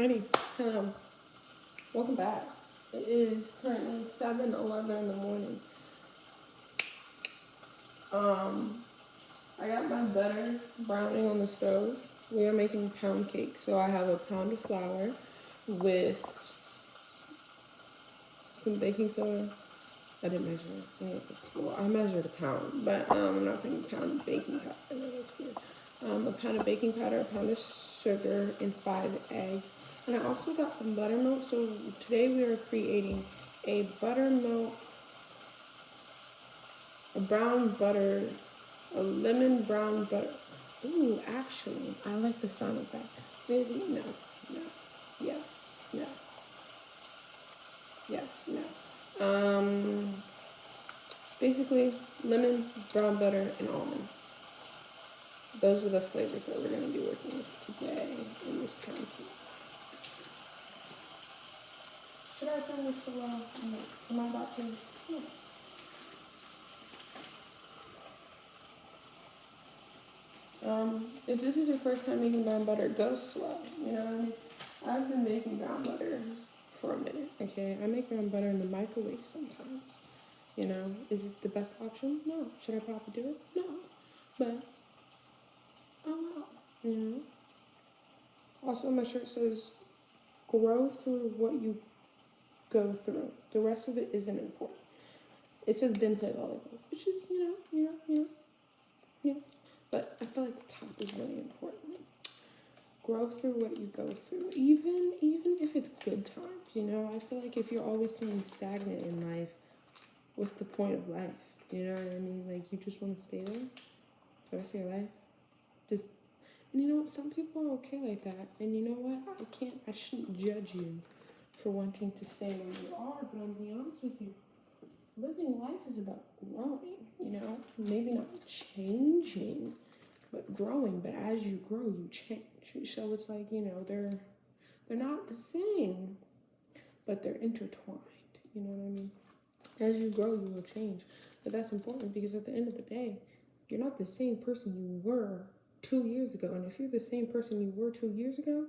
Alrighty, welcome back. It is currently 7:11 in the morning. I got my butter browning on the stove. We are making pound cake, so I have a pound of flour with some baking soda. I didn't measure any of this. Well, I measured a pound, but I'm not putting a pound of baking powder. I know that's weird. A pound of baking powder, a pound of sugar, and 5 eggs. And I also got some buttermilk. So today we are creating a buttermilk, a brown butter, a lemon brown butter. Ooh, actually, I like the sound of that. Maybe, no, yes, no, yes, no. Basically, lemon, brown butter, and almond. Those are the flavors that we're going to be working with today in this pound cake. Should I turn this to low? Am I about to? No. If this is your first time making brown butter, go slow. You know what I mean? I've been making brown butter for a minute, okay? I make brown butter in the microwave sometimes. You know, is it the best option? No. Should I probably do it? No. But, oh well, you know? Also, my shirt says, grow through what you go through. The rest of it isn't important. It says then play volleyball, which is, you know. But I feel like the top is really important. Grow through what you go through, even if it's good times, you know? I feel like if you're always staying stagnant in life, what's the point of life? You know what I mean? Like, you just want to stay there for the rest of your life. And you know what? Some people are okay like that. And you know what? I shouldn't judge you for wanting to stay where you are, but I'm gonna be honest with you. Living life is about growing, you know? Maybe not changing, but growing. But as you grow, you change. So it's like, you know, they're not the same, but they're intertwined. You know what I mean? As you grow, you will change. But that's important because at the end of the day, you're not the same person you were 2 years ago. And if you're the same person you were 2 years ago,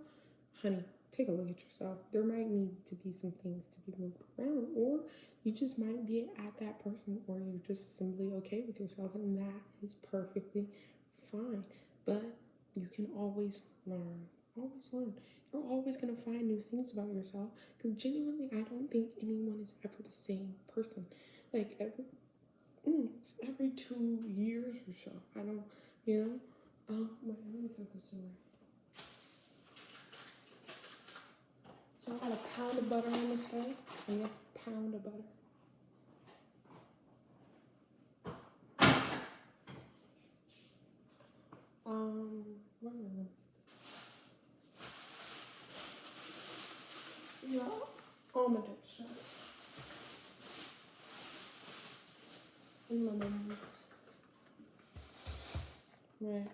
honey, take a look at yourself. There might need to be some things to be moved around, or you just might be at that person, or you're just simply okay with yourself, and that is perfectly fine. But you can always learn. Always learn. You're always going to find new things about yourself, because genuinely, I don't think anyone is ever the same person. Like, every 2 years or so. I don't, you know? Wait, let me throw this away. So I got a pound of butter on this head, and yes, a pound of butter. Where are they? Yeah, almond extract. And lemons. Right.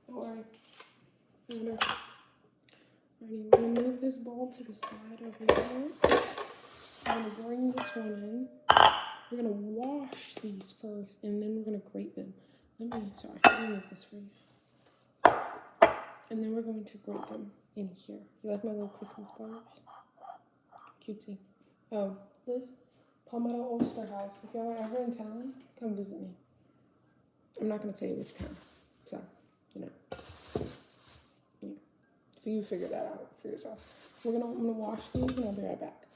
Alrighty, I'm gonna move this bowl to the side over here. I'm gonna bring this one in. We're gonna wash these first, and then we're gonna grate them. Let me move this for you. And then we're going to grate them in here. You like my little Christmas bars? Cutesy. Oh, this Palmetto Oyster House. If y'all are ever in town, come visit me. I'm not gonna tell you which town, so you know. You figure that out for yourself. I'm gonna wash these, and I'll be right back.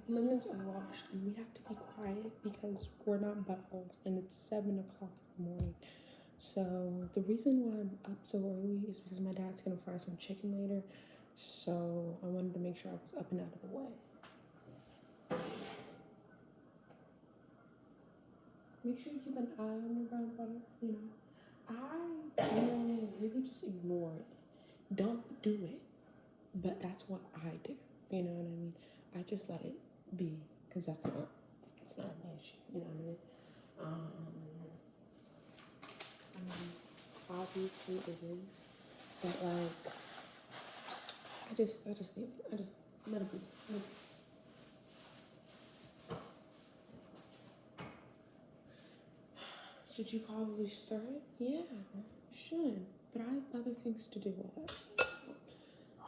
lemons are washed, and we have to be quiet because we're not buttholes, and it's 7 o'clock in the morning. So the reason why I'm up so early is because my dad's gonna fry some chicken later. So I wanted to make sure I was up and out of the way. Make sure you keep an eye on your brown butter. You know, I really just ignore it. Don't do it, but that's what I do. You know what I mean? I just let it be because it's not an issue. You know what I mean? Obviously it is, but like, I just leave it. I just let it be. Should you probably stir it? Yeah, you should. But I have other things to do with it.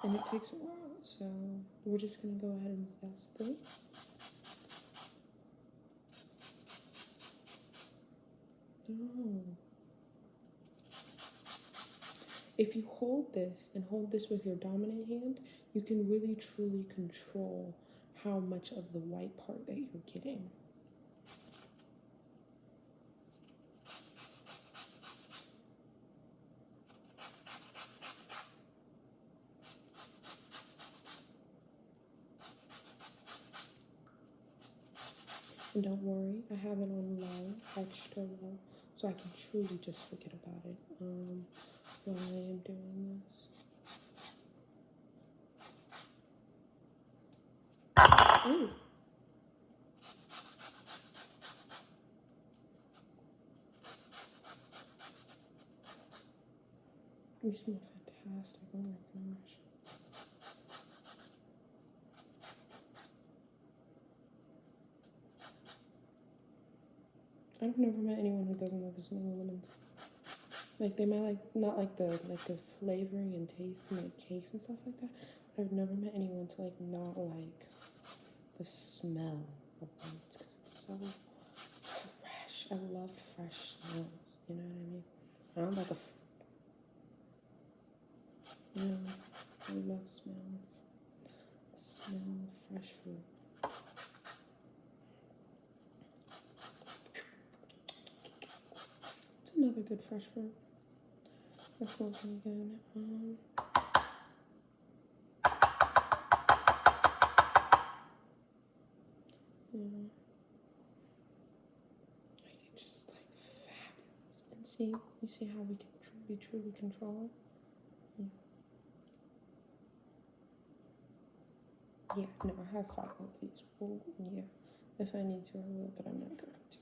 And it takes a while, so we're just gonna go ahead and zest it. Oh. If you hold this and hold this with your dominant hand, you can really truly control how much of the white part that you're getting. And don't worry, I have it on low, extra low, so I can truly just forget about it while I am doing this. Ooh. You smell fantastic. Oh my gosh. I've never met anyone who doesn't love the smell of lemons. Like they might not like the flavoring and taste and like cakes and stuff like that. But I've never met anyone to like not like the smell of lemons because it's so fresh. I love fresh smells. You know what I mean? I don't like I love smells. The smell of fresh fruit. It's another good fresh fruit. That smells really good. Yeah. Like it's just like fabulous. And see, you see how we can be truly control? Yeah, no, I have 5 of these. Well, yeah, if I need to, I will, but I'm not going to.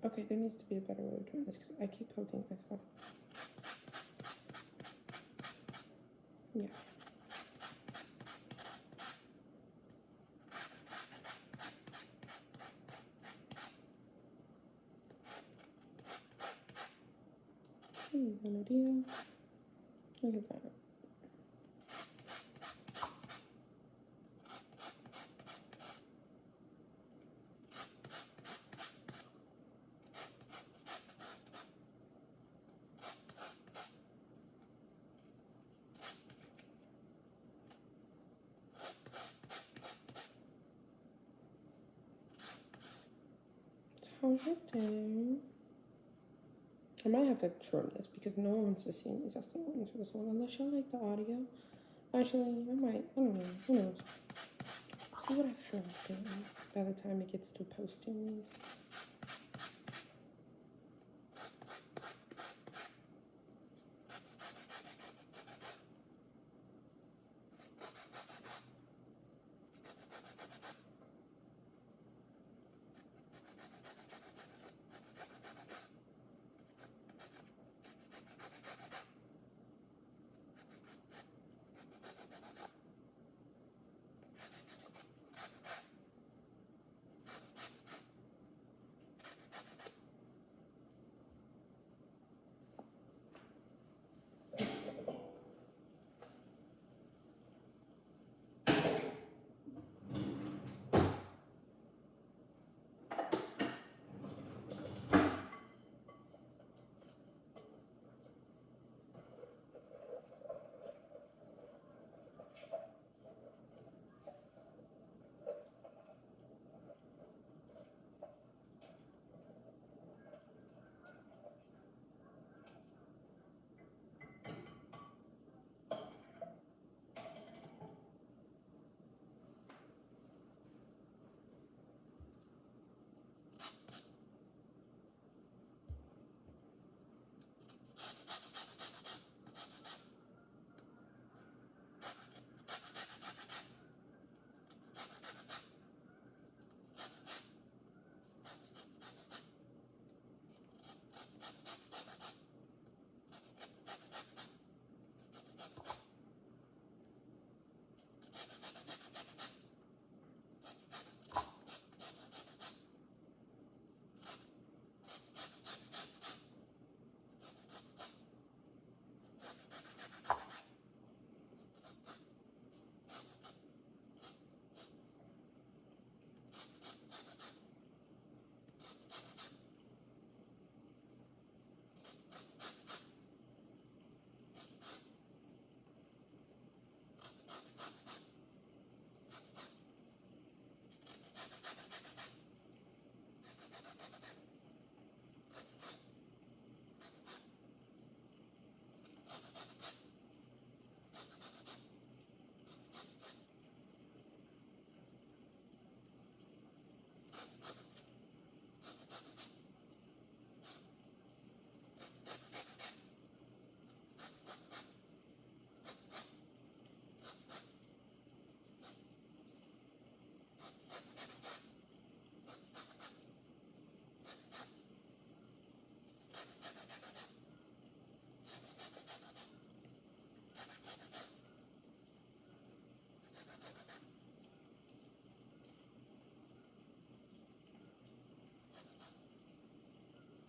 Okay, there needs to be a better way of doing this because I keep poking myself. Yeah. Buenos dias. Look at that. How's your day? I might have to trim this because no one wants to see me zesting lemons for this one unless y'all like the audio. Actually, I might. I don't know. Who knows? See what I feel like doing by the time it gets to posting.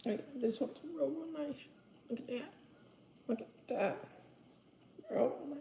Like, this one's real nice. Look at that. Look at that. Real nice.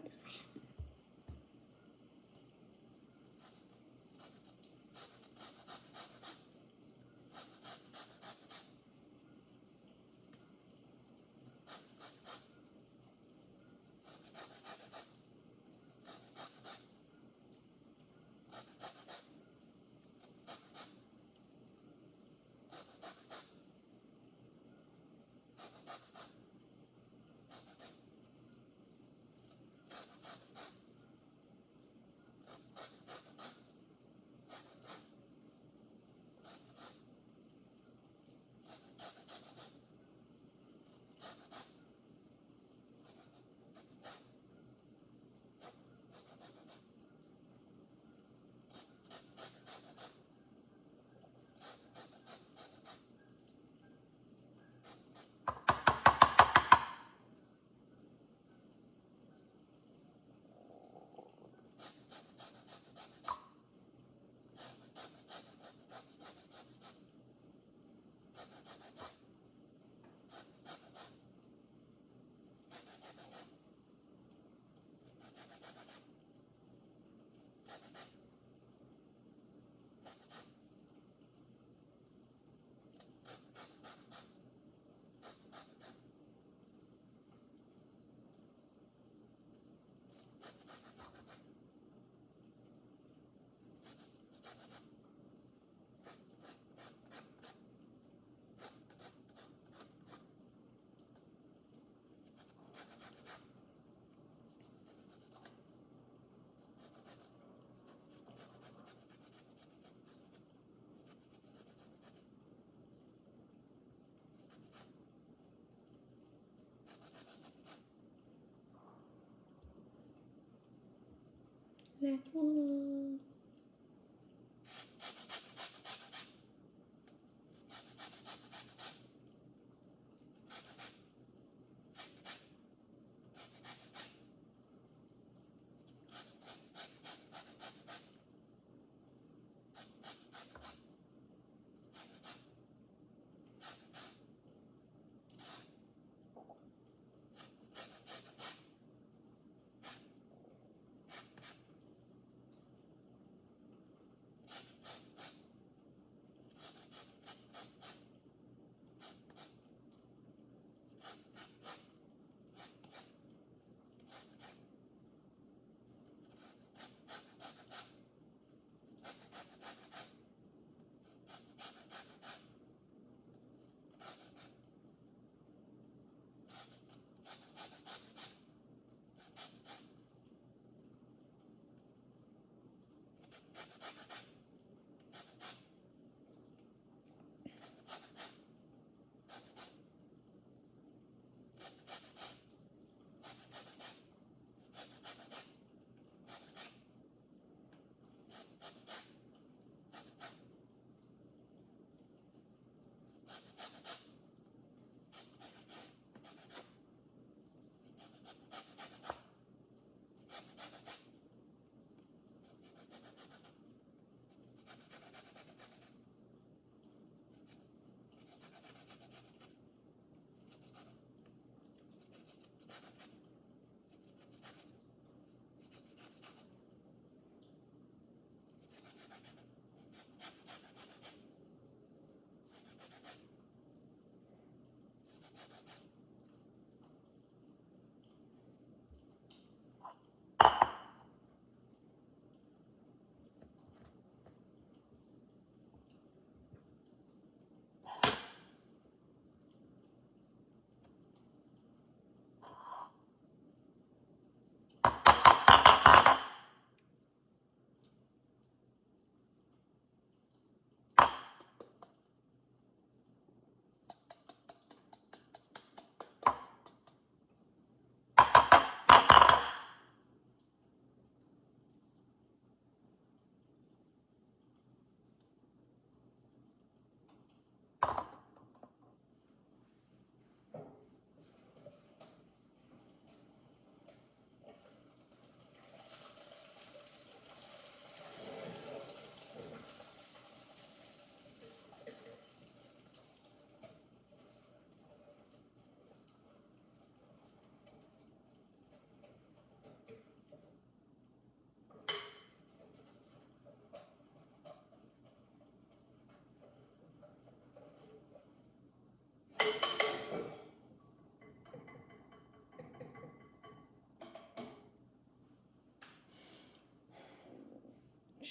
That one.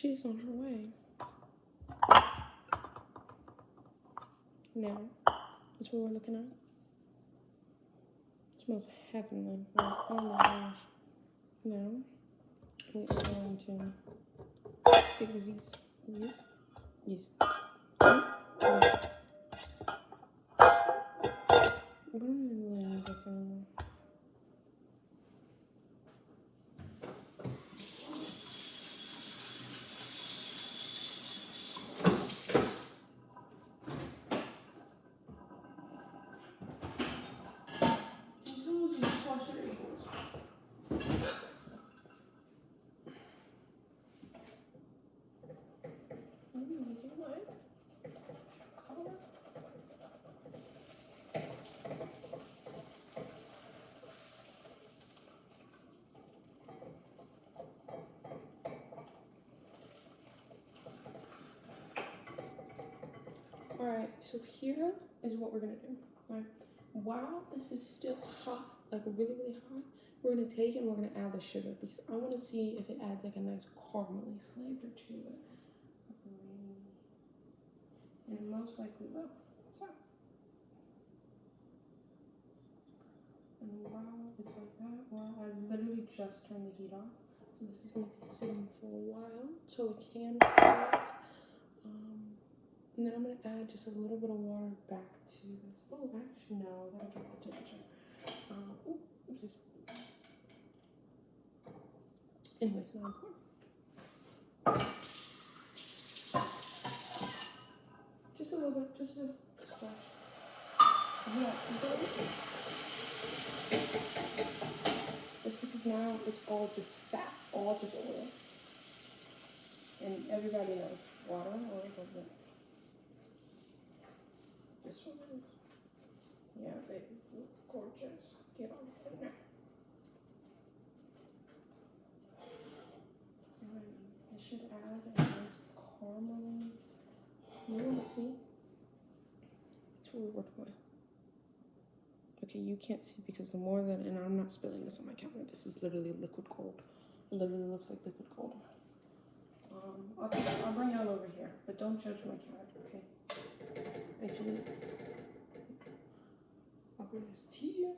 She's on her way. Now, that's what we're looking at. It smells heavenly. Oh my gosh. Now, we are going to stick these. Yes. Yes. We don't really need this anymore. Alright, so here is what we're gonna do. Right? While this is still hot, like really, really hot, we're gonna take it and we're gonna add the sugar because I wanna see if it adds like a nice caramely flavor to it. And it most likely will. So, and while it's like that, well, I literally just turned the heat off. So this is gonna be sitting for a while so it can cook. And then I'm going to add just a little bit of water back to this. Oh, actually, no, that'll drop the temperature. Oopsies. Anyways, now I'm pour. Just a little bit, just a splash. Yeah, it's because now it's all just fat, all just oil. And everybody knows water, oil, doesn't. This one is, yeah, baby, gorgeous. Get on it now. Alright, it should add a nice caramel. You want to see? That's what we're working with. Okay, you can't see because the more that, and I'm not spilling this on my counter. This is literally liquid gold. It literally looks like liquid gold. I'll bring y'all over here, but don't judge my cat, okay? Actually, I'll bring this to you.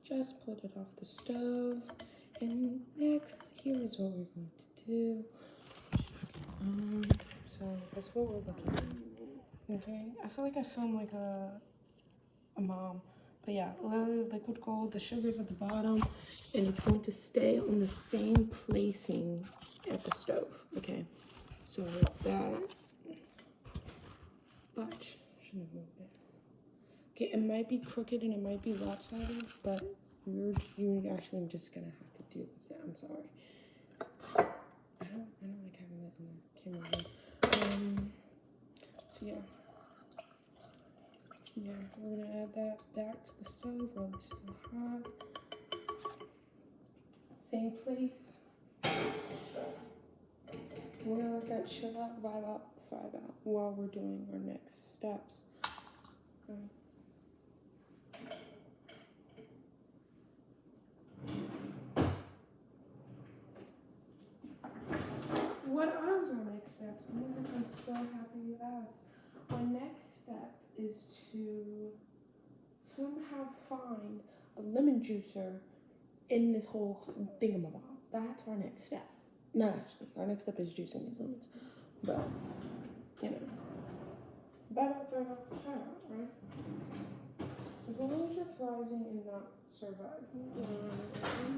Just pulled it off the stove. And next, here is what we're going to do. So that's what we're looking at. Okay, I feel like I film like a mom. But yeah, literally liquid gold, the sugar's at the bottom, and it's going to stay on the same placing at the stove. Okay, so that, but shouldn't have moved it. Okay, it might be crooked and it might be lopsided, but you're actually just gonna have to deal with it. I'm sorry. I don't like having that in the camera. So yeah. Yeah, we're gonna add that back to the stove while it's still hot. Same place. We're gonna let that chill out, vibe out, thrive out while we're doing our next steps. What are our next steps? I'm so happy you asked. Our next step is to somehow find a lemon juicer in this whole thingamabob. That's our next step. No, actually, our next step is juicing these lemons. But, you know, bad out, thrive out, right? As long as you're thriving and not surviving.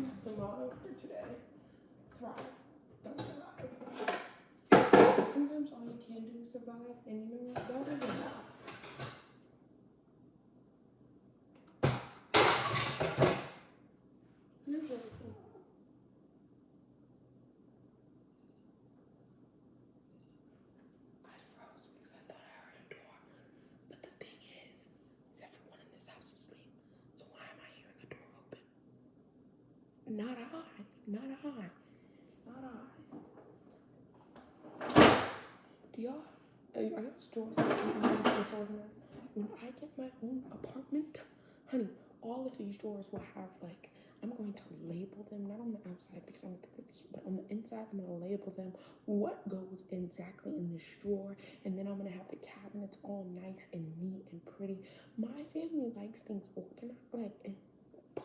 That's the motto for today. Thrive, don't survive. Sometimes all you can do is survive, and you know what? That is enough. You're beautiful. I froze because I thought I heard a door. But the thing is everyone in this house asleep. So why am I hearing the door open? Not I. Not I. Not I. Do y'all I got drawers disorganized. When I get my own apartment, honey, all of these drawers will have like, I'm going to label them, not on the outside because I don't think that's cute, but on the inside, I'm going to label them what goes exactly in this drawer. And then I'm going to have the cabinets all nice and neat and pretty. My family likes things organized, like, in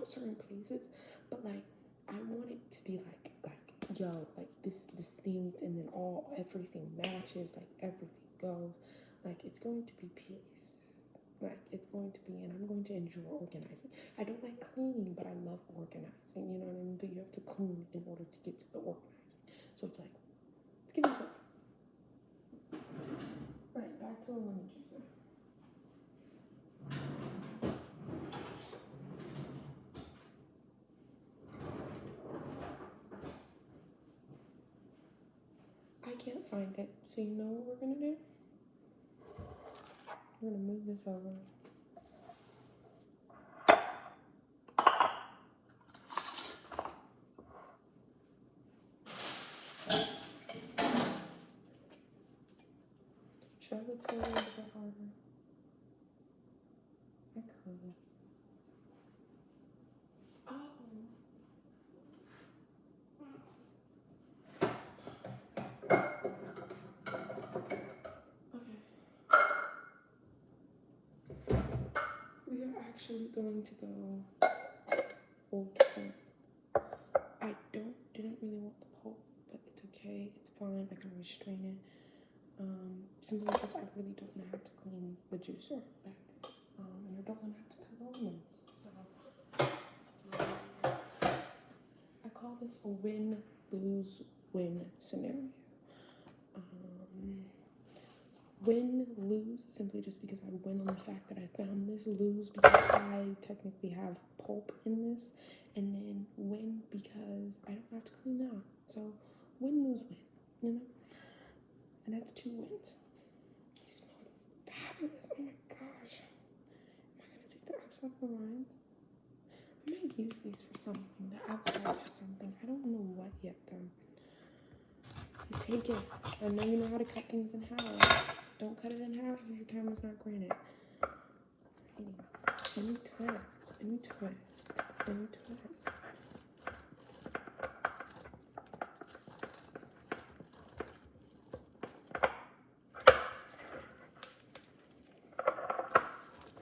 certain places, but like, I want it to be yo, like this distinct, and then everything matches, like everything goes. Like, it's going to be peace. Like, it's going to be, and I'm going to enjoy organizing. I don't like cleaning, but I love organizing, you know what I mean? But you have to clean in order to get to the organizing. So it's like, let's give it a right, back to the lemon juicer. I can't find it. So you know what we're gonna do? We're gonna move this over. Should I look for a little bit harder? I could. Oh. Okay. We are actually going to go old school. I didn't really want the pulp, but it's okay. It's fine. I can always strain it. Simply because I really don't know how to clean the juicer back there. And I don't want to have to peel almonds. So I call this a win-lose-win scenario. Win-lose simply just because I win on the fact that I found this, lose because I technically have pulp in this, and then win because I don't have to clean that. So win-lose-win, you know? And that's 2 wins. They smell fabulous. Oh my gosh. Am I gonna take the outside of the lines? I might use these for something, the outside for something. I don't know what yet though. Take it. I know you know how to cut things in half. Don't cut it in half if your camera's not granted. Any twist.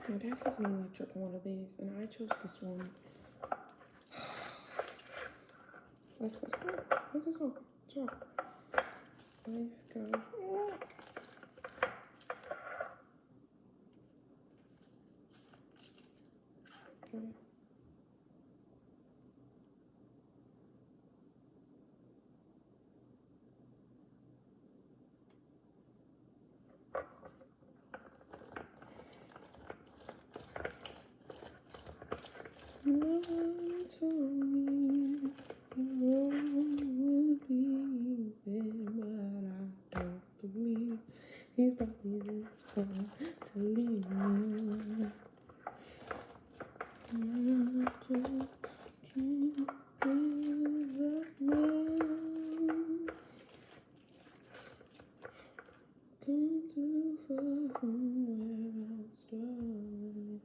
My dad has an electric one of these, and I chose this one. Let's go. I've got. Okay. No one told me you would be there, but I don't believe he's probably this far to leave me. I just can't give up now. Come too far from where I started.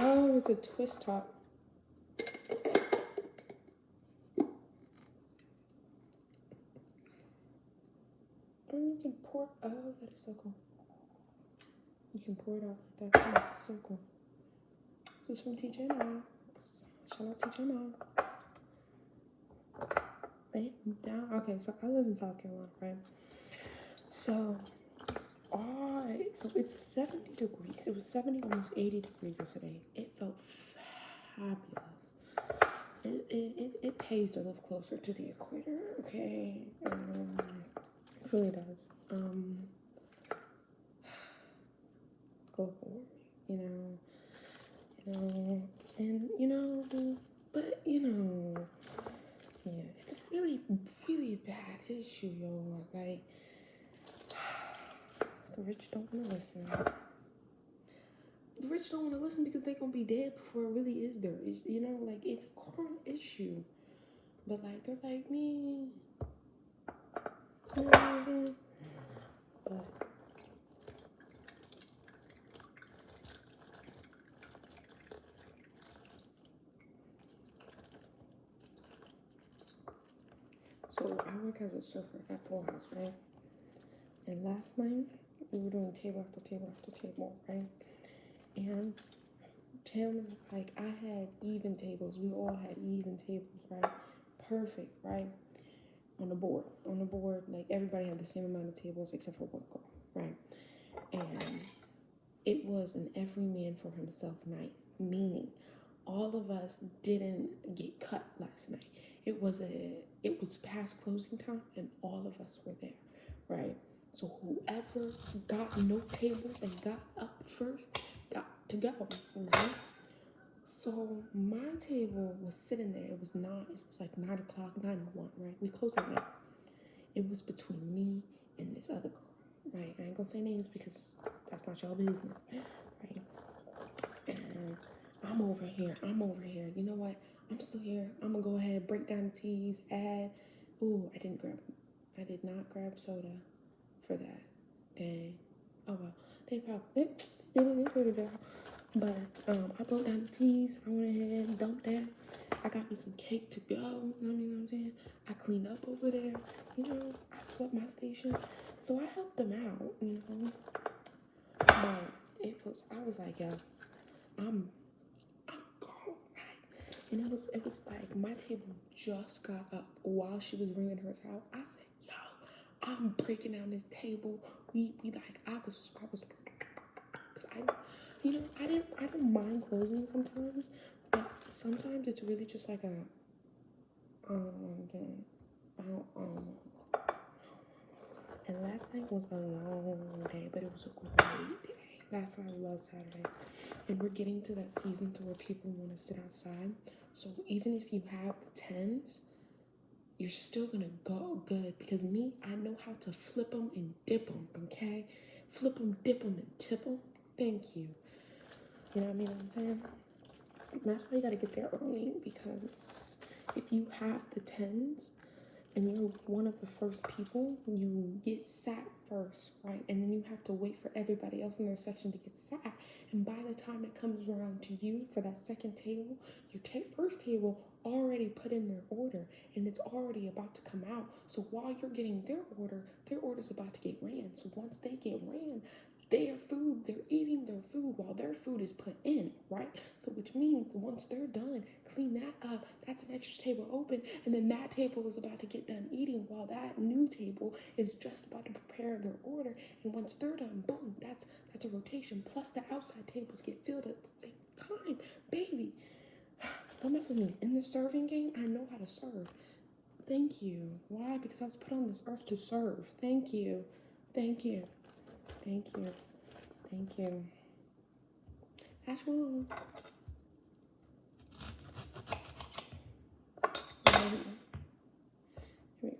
Oh, it's a twist top. can pour. Oh, that is so cool. You can pour it out like that. That is so cool. This is from TJ Maxx. Shout out TJ Maxx. Down. Okay, so I live in South Carolina, right? So it's 70 degrees. It was 70, almost 80 degrees yesterday. It felt fabulous. It pays to live closer to the equator, okay? It really does. Global warming, but yeah, it's a really, really bad issue, y'all. Like, the rich don't want to listen. The rich don't want to listen because they're gonna be dead before it really is their issue. Like, it's a current issue, but like they're like me. But so I work as a server at Full House, right? And last night we were doing table after table after table, right? And Tim, like, I had even tables. We all had even tables, right? Perfect, right? On the board, like everybody had the same amount of tables except for one girl, right? And it was an every man for himself night, meaning all of us didn't get cut last night. It was past closing time and all of us were there, right? So whoever got no tables and got up first got to go, right? So my table was sitting there. It was like 9 o'clock, 9:01, right? We closed at 9. It was between me and this other girl, right? I ain't gonna say names because that's not y'all business, right? And I'm over here. You know what? I'm still here. I'm gonna go ahead, break down the teas, add. Ooh, I did not grab soda for that. Dang. Oh well. They probably put it down. But I broke down the teas. I went ahead and dumped that. I got me some cake to go. You know what I'm saying? I cleaned up over there. I swept my station. So I helped them out, But I was like, yo, I'm gone, right? And it was like my table just got up while she was ringing her towel. I said, yo, I'm breaking down this table. We like, I was, cause I didn't mind closing sometimes, but sometimes it's really just like I don't know. And last night was a long day, but it was a great day. That's why I love Saturday. And we're getting to that season to where people want to sit outside. So even if you have the 10s, you're still gonna go good because I know how to flip them and dip them, okay? Flip them, dip them, and tip them. Thank you. You know what I'm saying? And that's why you gotta get there early, because if you have the 10s and you're one of the first people, you get sat first, right? And then you have to wait for everybody else in their section to get sat. And by the time it comes around to you for that second table, your first table already put in their order and it's already about to come out. So while you're getting their order's about to get ran. So once they get ran, they're eating their food while their food is put in, right? So which means once they're done, clean that up. That's an extra table open. And then that table is about to get done eating while that new table is just about to prepare their order. And once they're done, boom, that's a rotation. Plus the outside tables get filled at the same time. Baby, don't mess with me. In the serving game, I know how to serve. Thank you. Why? Because I was put on this earth to serve. Thank you. Thank you. Thank you. Thank you. Ashwell. Here we go.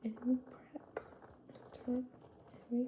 And we press. Turn. And we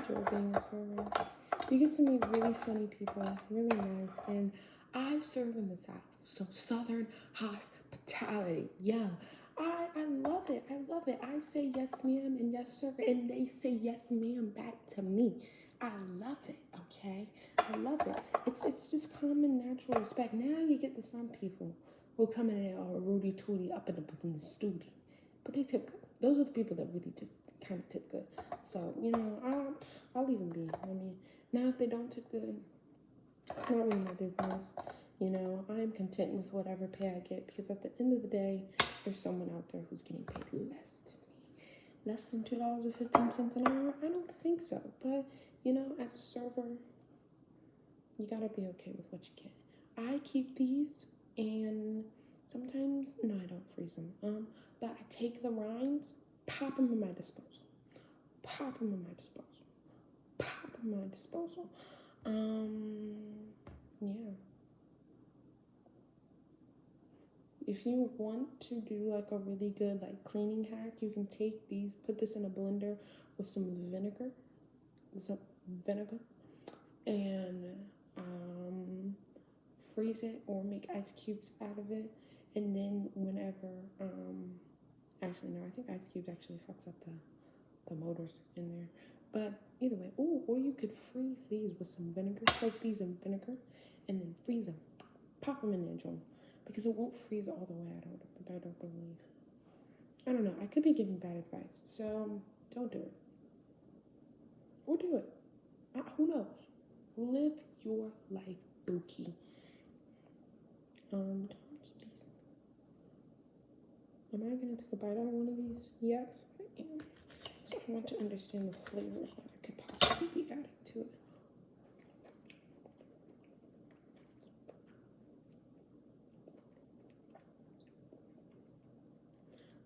enjoy being a server. You get to meet really funny people, really nice, and I serve in the South, so Southern hospitality. Yeah, I love it. I love it. I say yes, ma'am, and yes, sir, and they say yes, ma'am, back to me. I love it. Okay, I love it. It's just common, natural respect. Now you get to some people who come in there all rooty tooty up in the studio, but they tip good. Those are the people that really just kind of tip good. So I'll leave them be. I mean, now if they don't tip good, it's not really my business. I am content with whatever pay I get because at the end of the day, there's someone out there who's getting paid less than me. Less than $2.15 an hour? I don't think so. But, as a server, you gotta be okay with what you get. I keep these and sometimes, no, I don't freeze them. But I take the rinds, pop them in my disposal. Pop them in my disposal. Pop them in my disposal. Yeah. If you want to do like a really good like cleaning hack, you can take these, put this in a blender with some vinegar, and freeze it or make ice cubes out of it. And then whenever, actually no, I think ice cubes actually fucks up the motors in there. But either way, or you could freeze these with some vinegar, soak these in vinegar, and then freeze them. Pop them in there, John. Because it won't freeze all the way, I don't believe. I don't know. I could be giving bad advice. So don't do it. Or do it. Who knows? Live your life, Bookie. Don't keep these. Am I going to take a bite out of one of these? Yes, I am. So I want to understand the flavors that I could possibly be adding to it.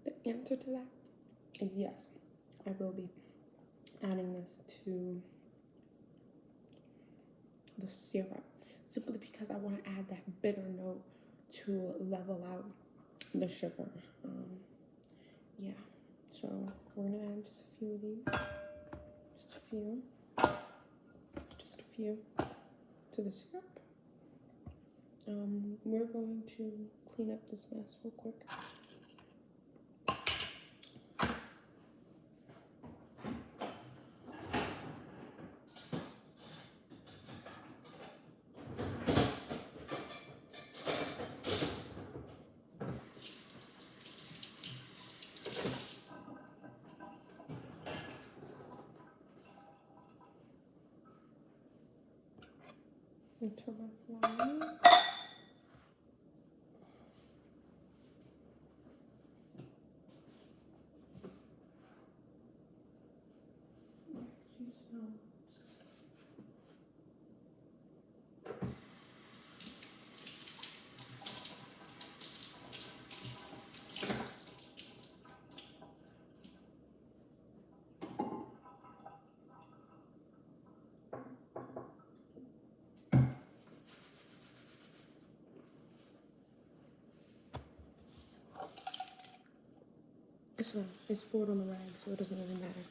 The answer to that is yes. I will be adding this to the syrup simply because I want to add that bitter note to level out the sugar. Yeah, so we're gonna add just a few of these, just a few to the syrup. We're going to clean up this mess real quick. Into my flour. It's fine. It's poured on the rag, so it doesn't really matter.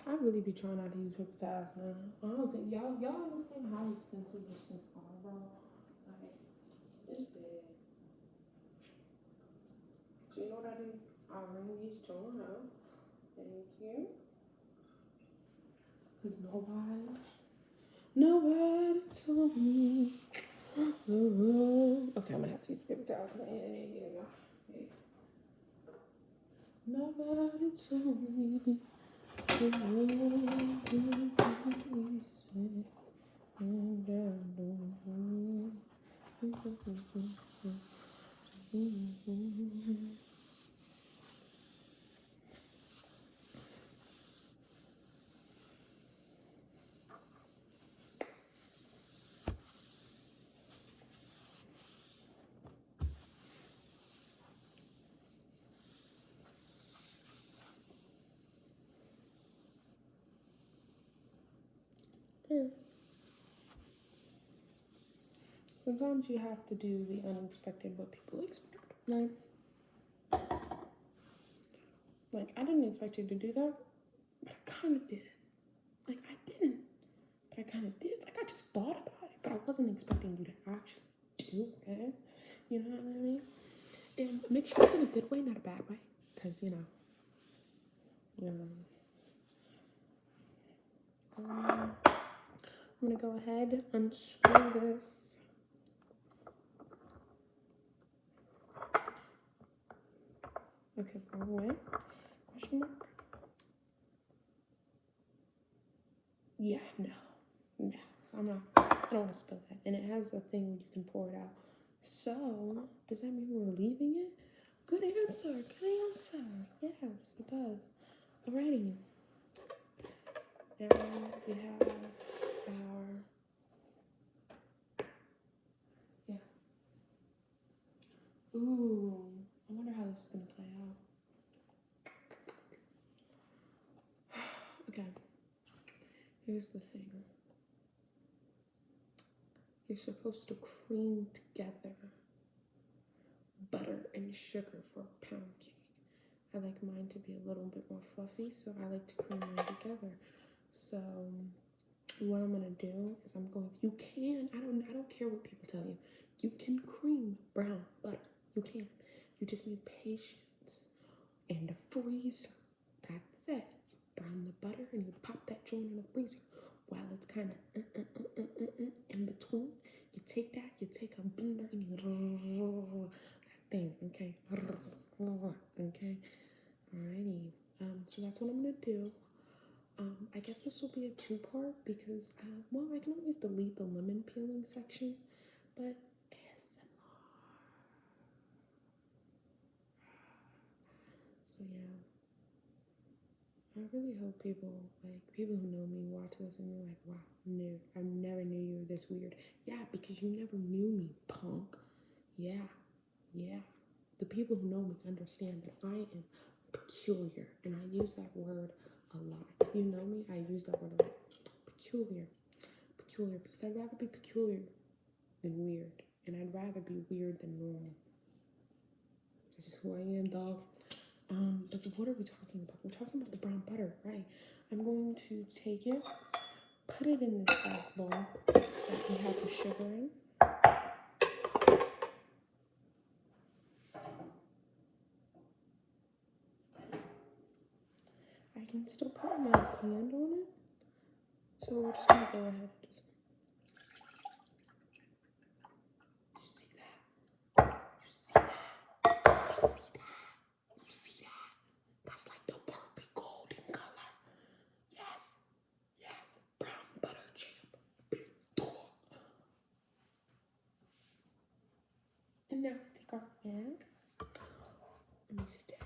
I really be trying not to use paper towels, man. I don't think y'all understand how expensive this things are, bro. Like, it's bad. So you know what I do? I ring these joints out. Thank you. Cause nobody told me. Okay, I'm gonna have to use paper towels. Here you go. Hey. Nobody told me. Yeah. Sometimes you have to do the unexpected, what people expect, right? Like, I didn't expect you to do that, but I kind of did. Like, I didn't, but I kind of did. Like, I just thought about it, but I wasn't expecting you to actually do it. You know what I mean? And make sure it's in a good way, not a bad way. Because, you know. I'm going to go ahead, unscrew this. Okay, wrong way. Question mark? Yeah, no. So I don't want to spill that. And it has a thing you can pour it out. So, does that mean we're leaving it? Good answer. Yes, it does. Alrighty. Now we have our, yeah. Ooh, I wonder how this is going to play out. Okay, here's the thing. You're supposed to cream together butter and sugar for a pound cake. I like mine to be a little bit more fluffy, so I like to cream mine together. So what I'm gonna do is I don't care what people tell you. You can cream brown butter. You can. You just need patience and a freezer. That's it. You brown the butter and you pop that joint in the freezer. While it's kind of in between, you take a blender and you that thing, okay? Okay, alrighty. So that's what I'm gonna do. I guess this will be a two-part because, well, I can always delete the lemon peeling section, but ASMR. So yeah, I really hope people who know me watch this and you're like, wow, no, I never knew you were this weird. Yeah, because you never knew me, punk. Yeah. The people who know me understand that I am peculiar, and I use that word a lot. If you know me, I use that word a lot. Peculiar, because I'd rather be peculiar than weird, and I'd rather be weird than normal. That's just who I am, dog. But what are we talking about? We're talking about the brown butter, right? I'm going to take it, put it in this glass bowl that we have the sugar in. I can still put my hand on it, so we're just gonna go ahead and just. You see that? You see that? That's like the perfect golden color. Yes, brown butter champ, big dog. And now take our hands and we stab.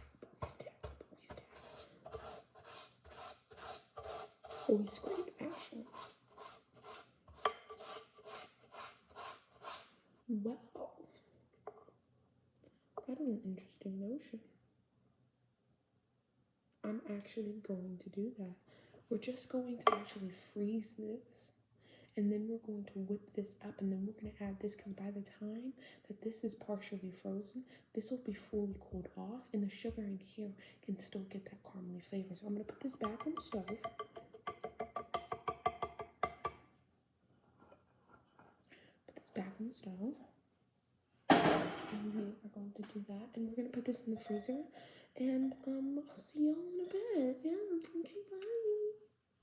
Or we scrape, actually. Well, that is an interesting notion. I'm actually going to do that. We're just going to actually freeze this, and then we're going to whip this up, and then we're going to add this, because by the time that this is partially frozen, this will be fully cooled off, and the sugar in here can still get that caramely flavor. So I'm going to put this back on the stove. Back on the stove. And we are going to do that, and we're going to put this in the freezer, and I'll see y'all in a bit. Yeah, okay, bye.